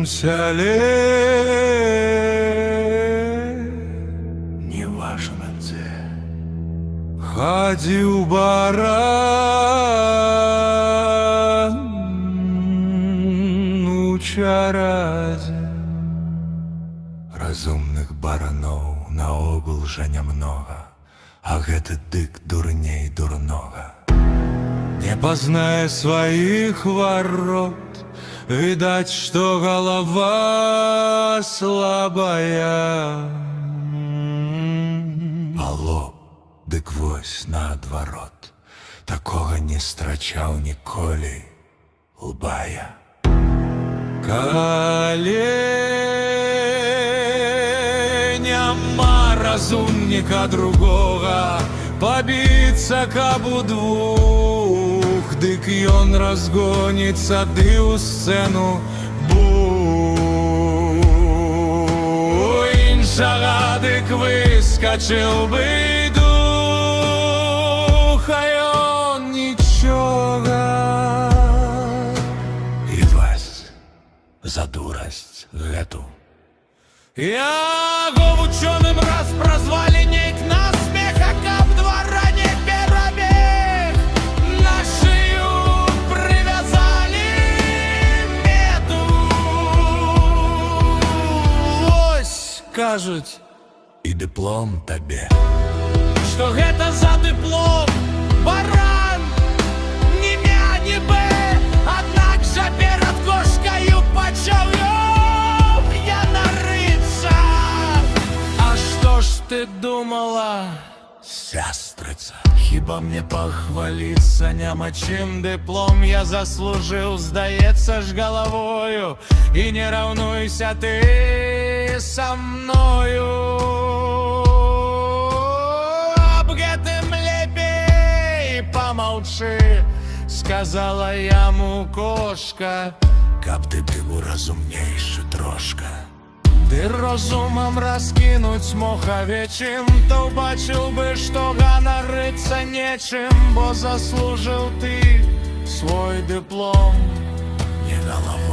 нашым сяле. Неважна дзе хадзіў баран у чарадзе. Разумных бараноў наогул жа нямнога, а гэты дык дурней дурнога. Не пазнае сваіх варот, відаць, што галава слабая. Алло, дык вось наадварот, такога не страчаў ніколі лбая. Калі няма разумніка другога, пабіцца каб удвух, дык ён разгоніцца ды ў сцэну бух. Іншага дык выскачыў бы дух, а ён нічога. І вас за дурасць гэту яго вучоным раз празвалі нейк на смех, а каб двара не перабег, на шыю прывязалі мету. Вось, кажуць, і дыплом табе. Што гэта за дыплом? Баран, ні мя, ні бэ, аднак жа перад кошкаю пачаў я нарыцца. А што ж ты думала, сястрыца? Хіба мне пахваліцца няма чым? Дыплом я заслужыў, здаецца ж, галавою. І не раўнуйся ты са мною. Аб гэтым лепей памаўчы, сказала яму кошка, каб ты быў разумнейшы трошка. Ты розумам раскінуць мог авечым, то ўбачыў бы, што ганарыцца нечым, бо заслужыў ты свой дыплом не галавой.